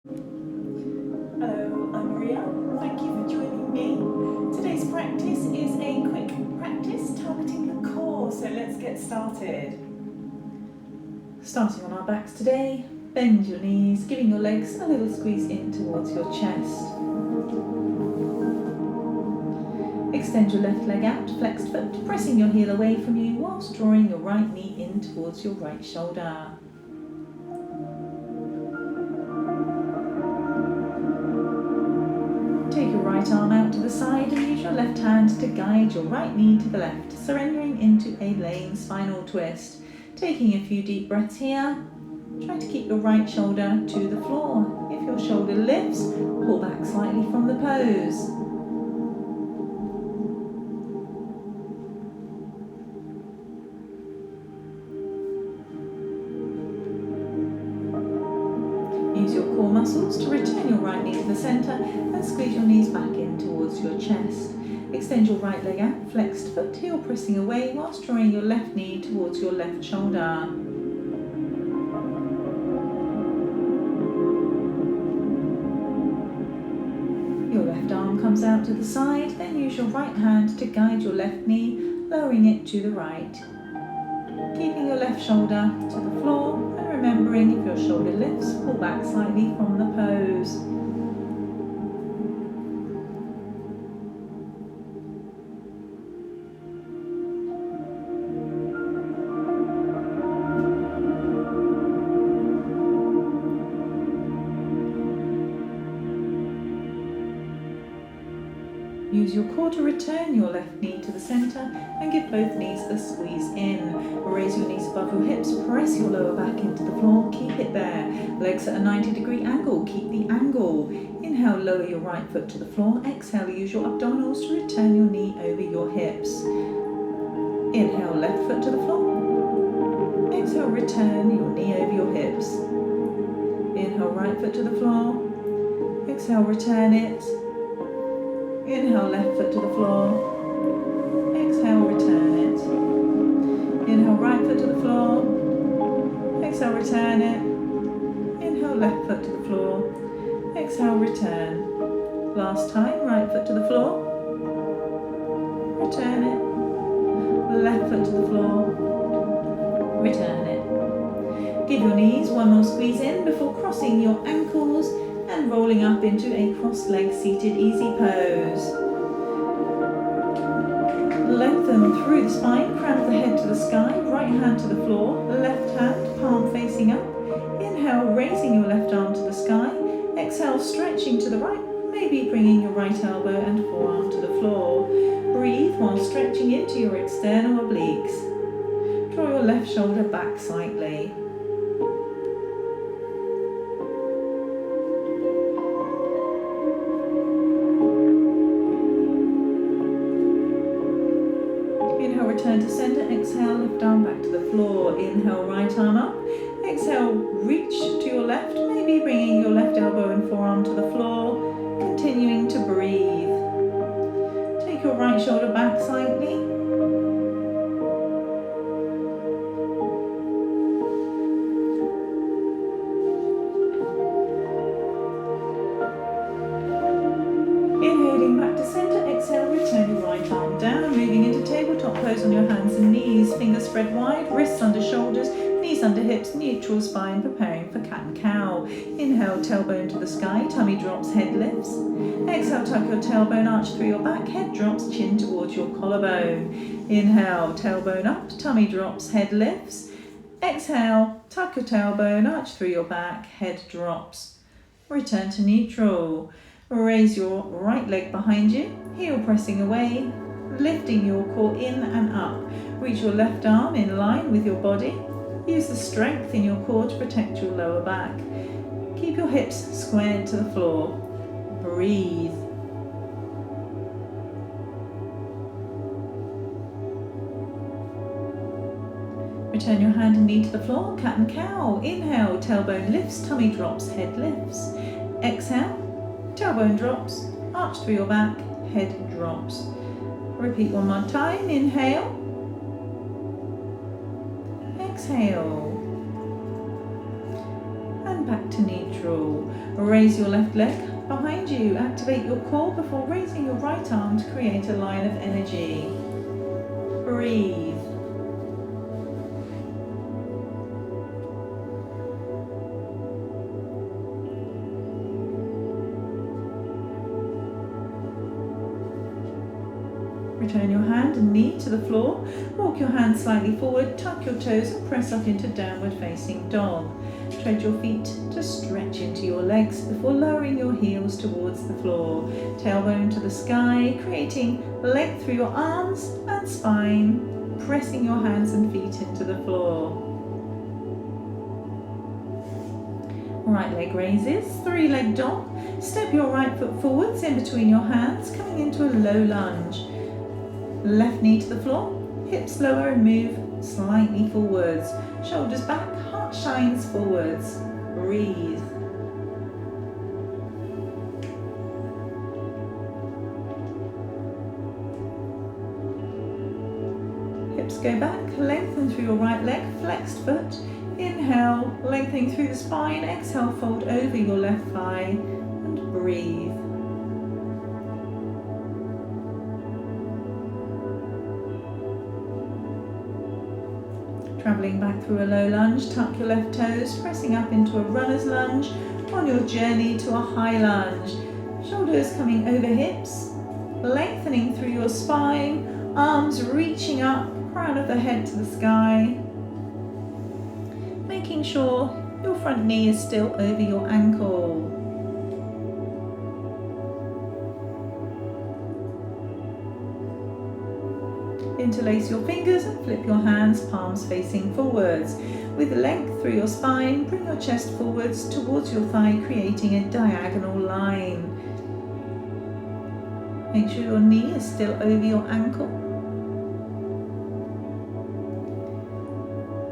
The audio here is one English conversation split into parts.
Hello, I'm Maria. Thank you for joining me. Today's practice is a quick practice targeting the core, so let's get started. Starting on our backs today, bend your knees, giving your legs a little squeeze in towards your chest. Extend your left leg out, flexed foot, pressing your heel away from you whilst drawing your right knee in towards your right shoulder. Take your right arm out to the side and use your left hand to guide your right knee to the left, surrendering into a laying spinal twist. Taking a few deep breaths here. Try to keep your right shoulder to the floor. If your shoulder lifts, pull back slightly from the pose. Use your core muscles to return your right knee to the centre and squeeze your knees back in towards your chest. Extend your right leg out, flexed foot, heel pressing away whilst drawing your left knee towards your left shoulder. Your left arm comes out to the side, then use your right hand to guide your left knee, lowering it to the right. Keeping your left shoulder to the floor and remembering if your shoulder lifts, pull back slightly from the pose. Use your core to return your left knee to the centre and give both knees a squeeze in. Raise your knees above your hips, press your lower back into the floor, keep it there. Legs at a 90-degree angle, keep the angle. Inhale, lower your right foot to the floor. Exhale, use your abdominals to return your knee over your hips. Inhale, left foot to the floor. Exhale, return your knee over your hips. Inhale, right foot to the floor. Exhale, return it. Inhale, left foot to the floor. Exhale, return it. Inhale, right foot to the floor. Exhale, return it. Inhale, left foot to the floor. Exhale, return. Last time, right foot to the floor. Return it. Left foot to the floor. Return it. Give your knees one more squeeze in before crossing your ankles and rolling up into a cross-leg seated easy pose. Lengthen through the spine, crown of the head to the sky, right hand to the floor, left hand, palm facing up. Inhale, raising your left arm to the sky. Exhale, stretching to the right, maybe bringing your right elbow and forearm to the floor. Breathe while stretching into your external obliques. Draw your left shoulder back slightly. Return to centre, exhale, left arm back to the floor. Inhale, right arm up. Exhale, reach to your left, maybe bringing your left elbow and forearm to the floor. Continuing to breathe. Take your right shoulder back slightly. Inhaling back to centre, exhale, return your right arm down, moving into tabletop pose on your hands and knees, fingers spread wide, wrists under shoulders, knees under hips, neutral spine, preparing for cat and cow. Inhale, tailbone to the sky, tummy drops, head lifts. Exhale, tuck your tailbone, arch through your back, head drops, chin towards your collarbone. Inhale, tailbone up, tummy drops, head lifts. Exhale, tuck your tailbone, arch through your back, head drops. Return to neutral. Raise your right leg behind you, heel pressing away, lifting your core in and up. Reach your left arm in line with your body. Use the strength in your core to protect your lower back. Keep your hips squared to the floor. Breathe. Return your hand and knee to the floor, cat and cow. Inhale, tailbone lifts, tummy drops, head lifts. Exhale. Tailbone drops, arch through your back, head drops. Repeat one more time. Inhale. Exhale. And and back to neutral. Raise your left leg behind you. Activate your core before raising your right arm to create a line of energy. Breathe. Return your hand and knee to the floor. Walk your hands slightly forward, tuck your toes and press up into downward facing dog. Tread your feet to stretch into your legs before lowering your heels towards the floor. Tailbone to the sky, creating length through your arms and spine, pressing your hands and feet into the floor. Right leg raises, 3-leg dog. Step your right foot forwards in between your hands, coming into a low lunge. Left knee to the floor, hips lower and move slightly forwards. Shoulders back, heart shines forwards. Breathe. Hips go back, lengthen through your right leg, flexed foot. Inhale, lengthening through the spine. Exhale, fold over your left thigh and breathe. Travelling back through a low lunge, tuck your left toes, pressing up into a runner's lunge on your journey to a high lunge. Shoulders coming over hips, lengthening through your spine, arms reaching up, crown of the head to the sky. Making sure your front knee is still over your ankle. Interlace your fingers and flip your hands, palms facing forwards. With length through your spine, bring your chest forwards towards your thigh, creating a diagonal line. Make sure your knee is still over your ankle.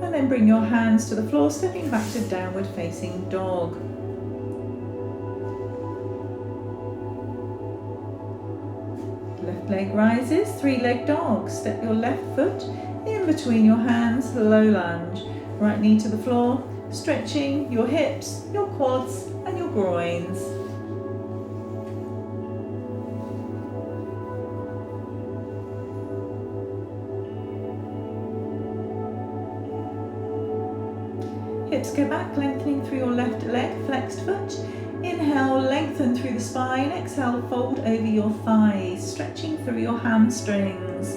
And then bring your hands to the floor, stepping back to downward facing dog. Left leg rises, 3-leg dog. Step your left foot in between your hands, low lunge. Right knee to the floor, stretching your hips, your quads and your groins. Hips go back, lengthening through your left leg, flexed foot. Inhale, lengthen through the spine. Exhale, fold over your thighs, stretching through your hamstrings.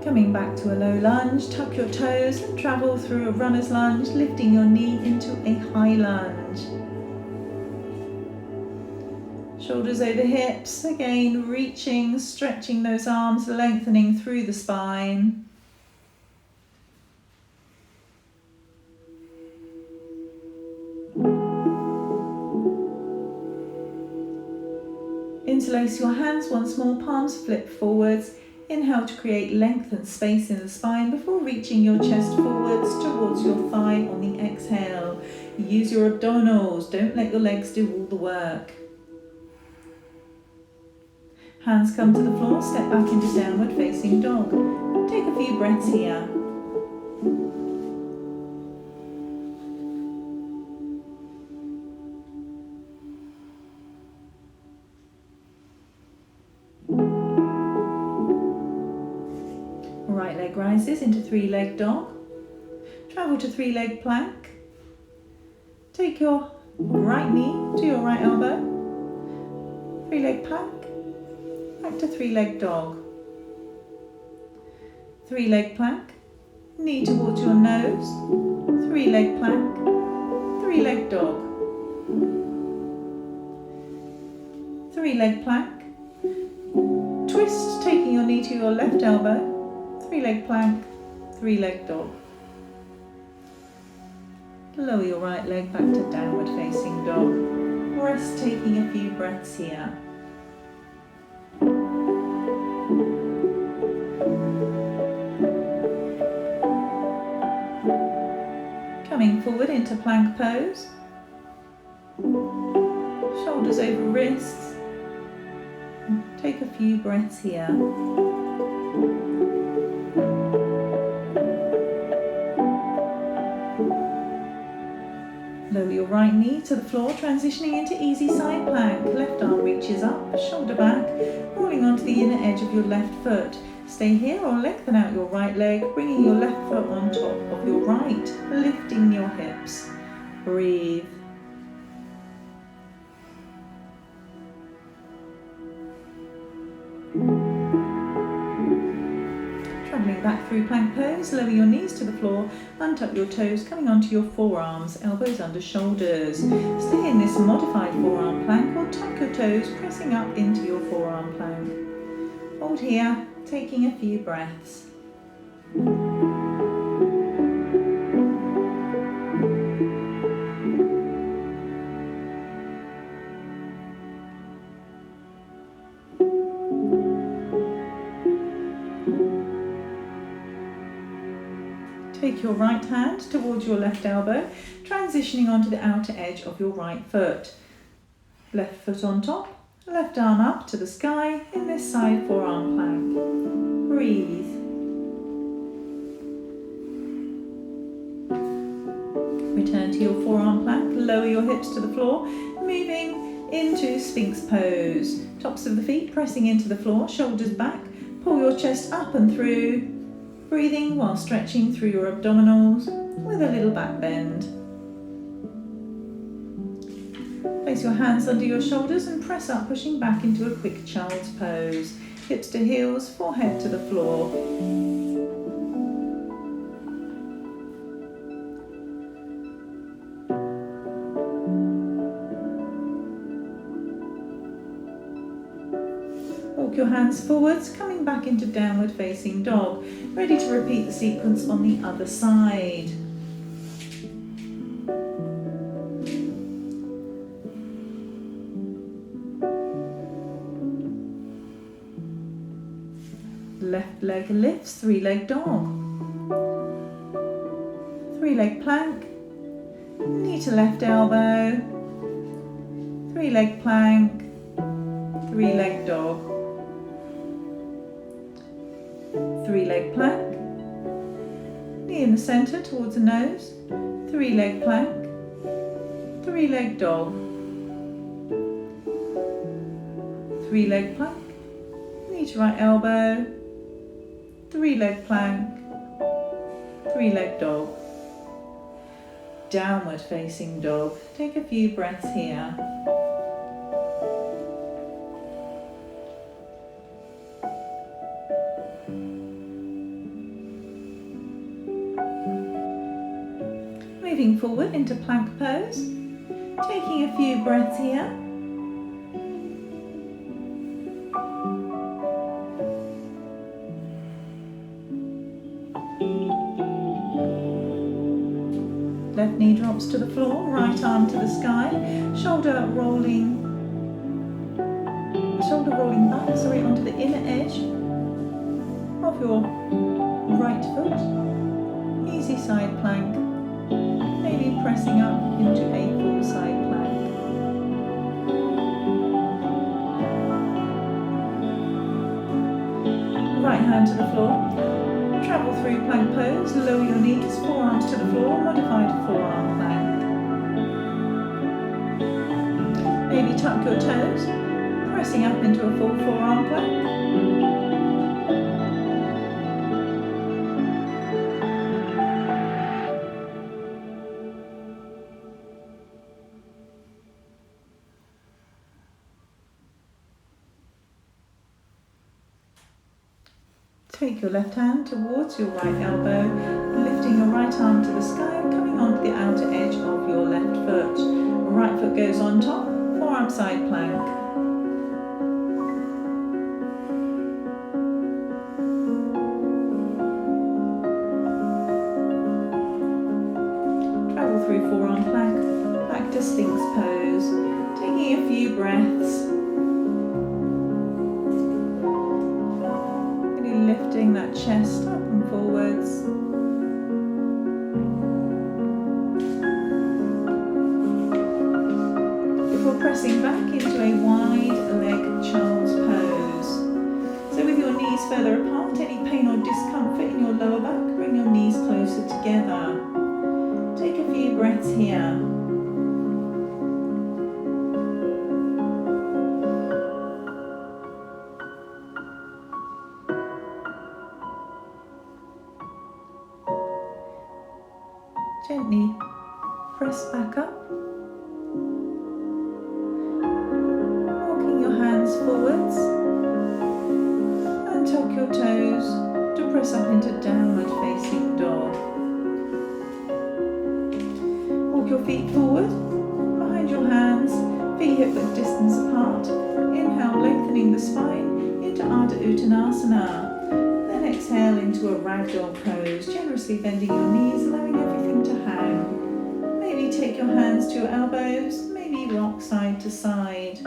Coming back to a low lunge, tuck your toes and travel through a runner's lunge, lifting your knee into a high lunge. Shoulders over hips, again reaching, stretching those arms, lengthening through the spine. Interlace your hands once more, palms flip forwards. Inhale to create length and space in the spine before reaching your chest forwards towards your thigh on the exhale. Use your abdominals, don't let your legs do all the work. Hands come to the floor, step back into downward facing dog. Take a few breaths here. Right leg rises into 3-leg dog. Travel to 3-leg plank. Take your right knee to your right elbow. 3-leg plank. Back to 3-leg dog. 3-leg plank. Knee towards your nose. 3-leg plank. 3-leg dog. 3-leg plank. Twist, taking your knee to your left elbow. 3-leg plank, 3-leg dog. Lower your right leg back to downward facing dog. Rest, taking a few breaths here. Coming forward into plank pose. Shoulders over wrists. Take a few breaths here. Lower your right knee to the floor, transitioning into easy side plank. Left arm reaches up, shoulder back, rolling onto the inner edge of your left foot. Stay here or lengthen out your right leg, bringing your left foot on top of your right, lifting your hips. Breathe. Travelling back through plank pose, lower your knees to the floor, untuck your toes, coming onto your forearms, elbows under shoulders. Stay in this modified forearm plank or tuck your toes, pressing up into your forearm plank. Hold here, taking a few breaths. Take your right hand towards your left elbow, transitioning onto the outer edge of your right foot. Left foot on top, left arm up to the sky in this side forearm plank. Breathe. Return to your forearm plank, lower your hips to the floor, moving into Sphinx pose. Tops of the feet pressing into the floor, shoulders back, pull your chest up and through. Breathing while stretching through your abdominals with a little back bend. Place your hands under your shoulders and press up, pushing back into a quick child's pose. Hips to heels, forehead to the floor. Walk your hands forwards, coming back into downward facing dog. Ready to repeat the sequence on the other side. Left leg lifts, 3-leg dog. 3-leg plank. Knee to left elbow. 3-leg plank. 3-leg dog. 3-leg plank, knee in the centre towards the nose, 3-leg plank, 3-leg dog, 3-leg plank, knee to right elbow, 3-leg plank, 3-leg dog. Downward facing dog. Take a few breaths here. Moving forward into plank pose, taking a few breaths here. Left knee drops to the floor, right arm to the sky, shoulder rolling back, onto the inner edge of your right foot. Easy side plank. Maybe pressing up into a full side plank. Right hand to the floor. Travel through plank pose, lower your knees, forearms to the floor, modified forearm plank. Maybe tuck your toes, pressing up into a full forearm plank. Take your left hand towards your right elbow, lifting your right arm to the sky, coming onto the outer edge of your left foot. Right foot goes on top, forearm side plank. Travel through forearm plank, back to Sphinx pose, taking a few breaths. Lifting that chest up and forwards. Before pressing back into a wide leg child's pose. So with your knees further apart, any pain or discomfort in your lower back, bring your knees closer together. Take a few breaths here. Gently press back up. Walking your hands forwards and tuck your toes to press up into downward facing dog. Walk your feet forward, behind your hands, feet hip width distance apart. Inhale, lengthening the spine into Ardha Uttanasana. Then exhale into a ragdoll pose, generously bending your knees, allowing everything to hang. Maybe take your hands to your elbows, maybe rock side to side.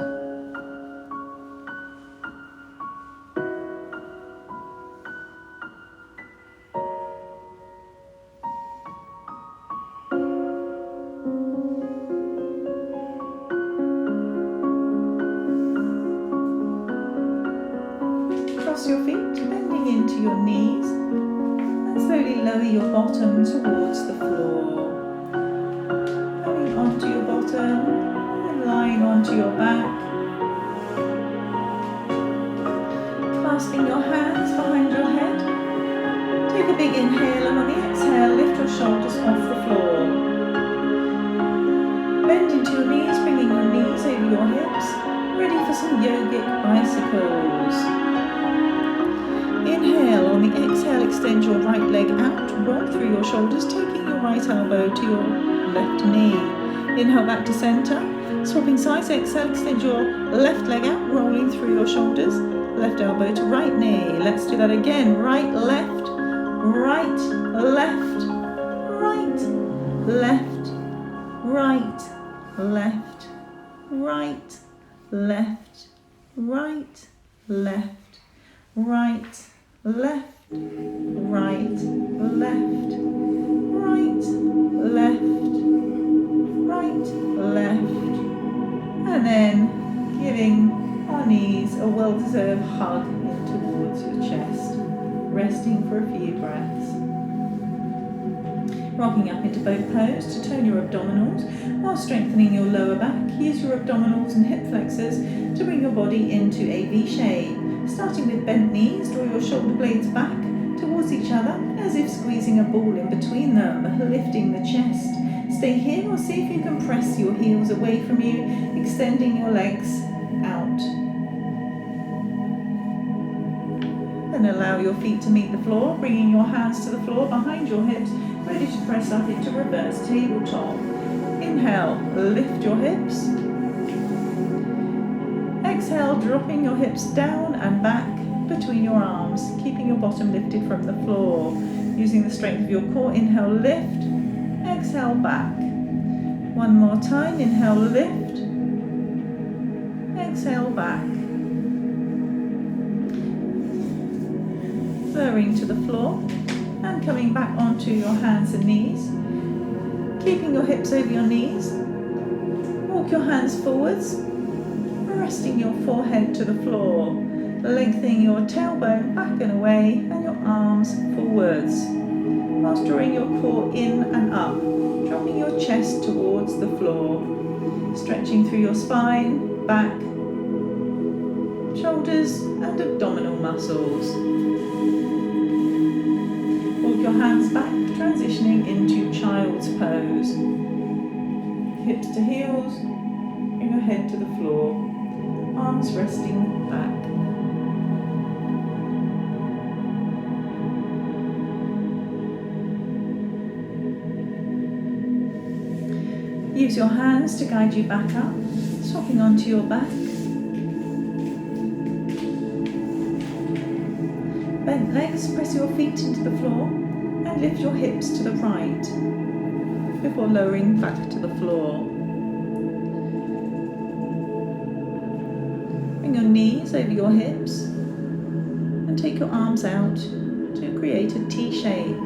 Cross your feet, bending into your knees, and slowly lower your bottom towards the floor. Coming onto your bottom, and lying onto your back. Clasping your hands behind your head. Take a big inhale, and on the exhale, lift your shoulders off the floor. Bend into your knees, bringing your knees over your hips, ready for some yogic bicycles. Inhale, on the exhale, extend your right leg out, roll through your shoulders, taking your right elbow to your left knee. Inhale back to center, swapping sides, exhale, extend your left leg out, rolling through your shoulders, left elbow to right knee. Let's do that again, right, left, right, left, right, left, right, left, right, left, right, left, right, left, right, left, right, left, right, left, and then giving our knees a well-deserved hug in towards your chest, resting for a few breaths. Rocking up into boat pose to tone your abdominals while strengthening your lower back. Use your abdominals and hip flexors to bring your body into a V shape. Starting with bent knees, draw your shoulder blades back towards each other as if squeezing a ball in between them, lifting the chest. Stay here or see if you can press your heels away from you, extending your legs out. Then allow your feet to meet the floor, bringing your hands to the floor behind your hips, ready to press up into reverse tabletop. Inhale, lift your hips. Exhale, dropping your hips down and back between your arms, keeping your bottom lifted from the floor. Using the strength of your core, inhale, lift. Exhale, back. One more time, inhale, lift. Exhale, back. Lowering to the floor and coming back onto your hands and knees. Keeping your hips over your knees. Walk your hands forwards, resting your forehead to the floor, lengthening your tailbone back and away and your arms forwards, whilst drawing your core in and up, dropping your chest towards the floor, stretching through your spine, back, shoulders and abdominal muscles. Walk your hands back, transitioning into child's pose. Hips to heels, bring your head to the floor, arms resting back. Use your hands to guide you back up, swapping onto your back. Bent legs, press your feet into the floor and lift your hips to the right before lowering back to the floor. Bring your knees over your hips and take your arms out to create a T shape.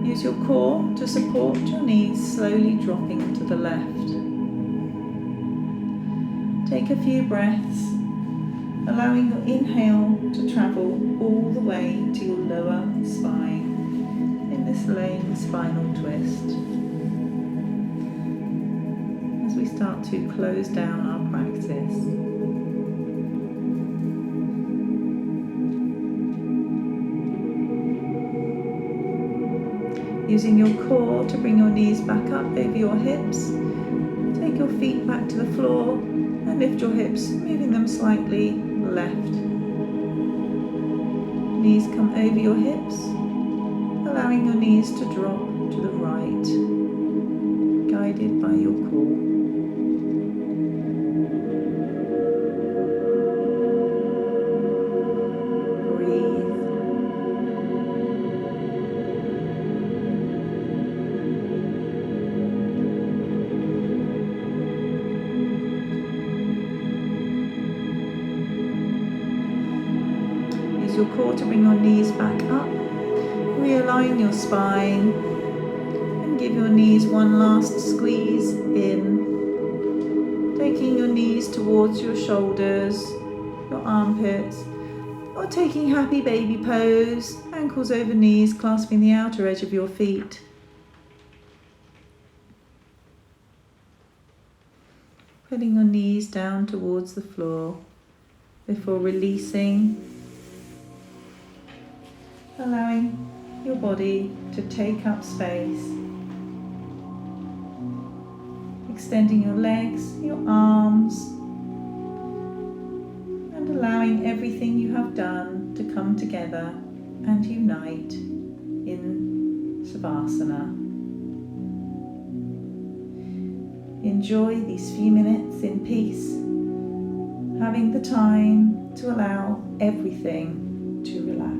Use your core to support your knees, slowly dropping to the left. Take a few breaths, allowing your inhale to travel all the way to your lower spine in this laying spinal twist. As we start to close down our practice. Using your core to bring your knees back up over your hips. Take your feet back to the floor and lift your hips, moving them slightly left. Knees come over your hips, allowing your knees to drop to the right, guided by your core. Use your core to bring your knees back up. Realign your spine and give your knees one last squeeze in, taking your knees towards your shoulders, your armpits, or taking happy baby pose, ankles over knees, clasping the outer edge of your feet. Putting your knees down towards the floor before releasing, allowing your body to take up space. Extending your legs, your arms, and allowing everything you have done to come together and unite in Savasana. Enjoy these few minutes in peace, having the time to allow everything to relax.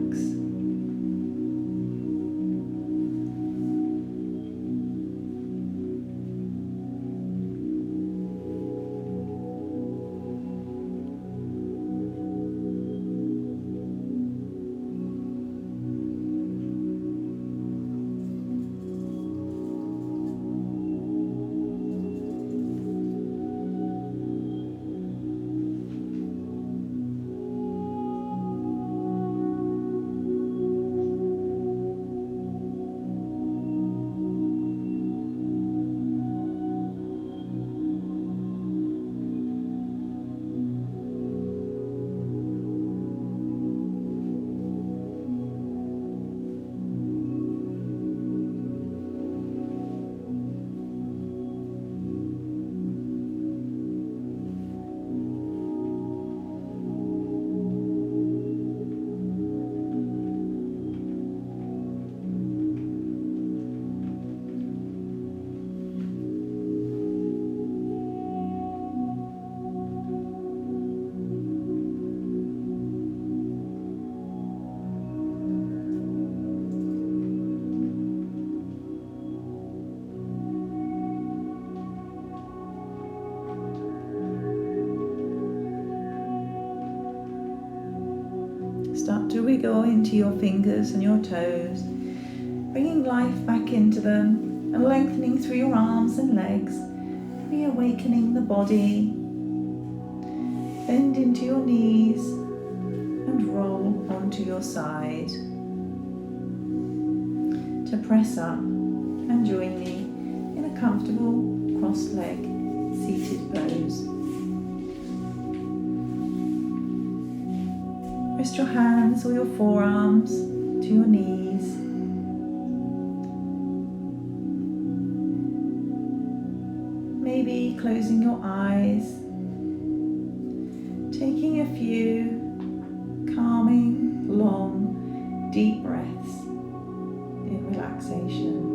Start to wiggle into your fingers and your toes, bringing life back into them and lengthening through your arms and legs, reawakening the body. Bend into your knees and roll onto your side. To press up and join me in a comfortable cross-leg seated pose. Rest your hands or your forearms to your knees. Maybe closing your eyes, taking a few calming, long, deep breaths in relaxation.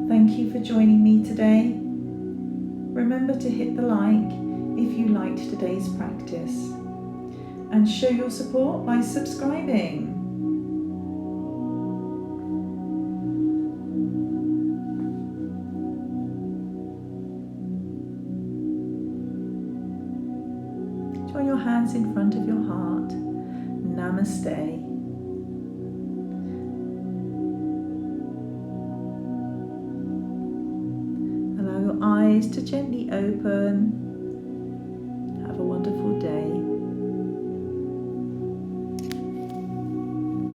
Thank you for joining me today. Remember to hit the like if you liked today's practice, and show your support by subscribing. Join your hands in front of your heart. Namaste. Eyes to gently open,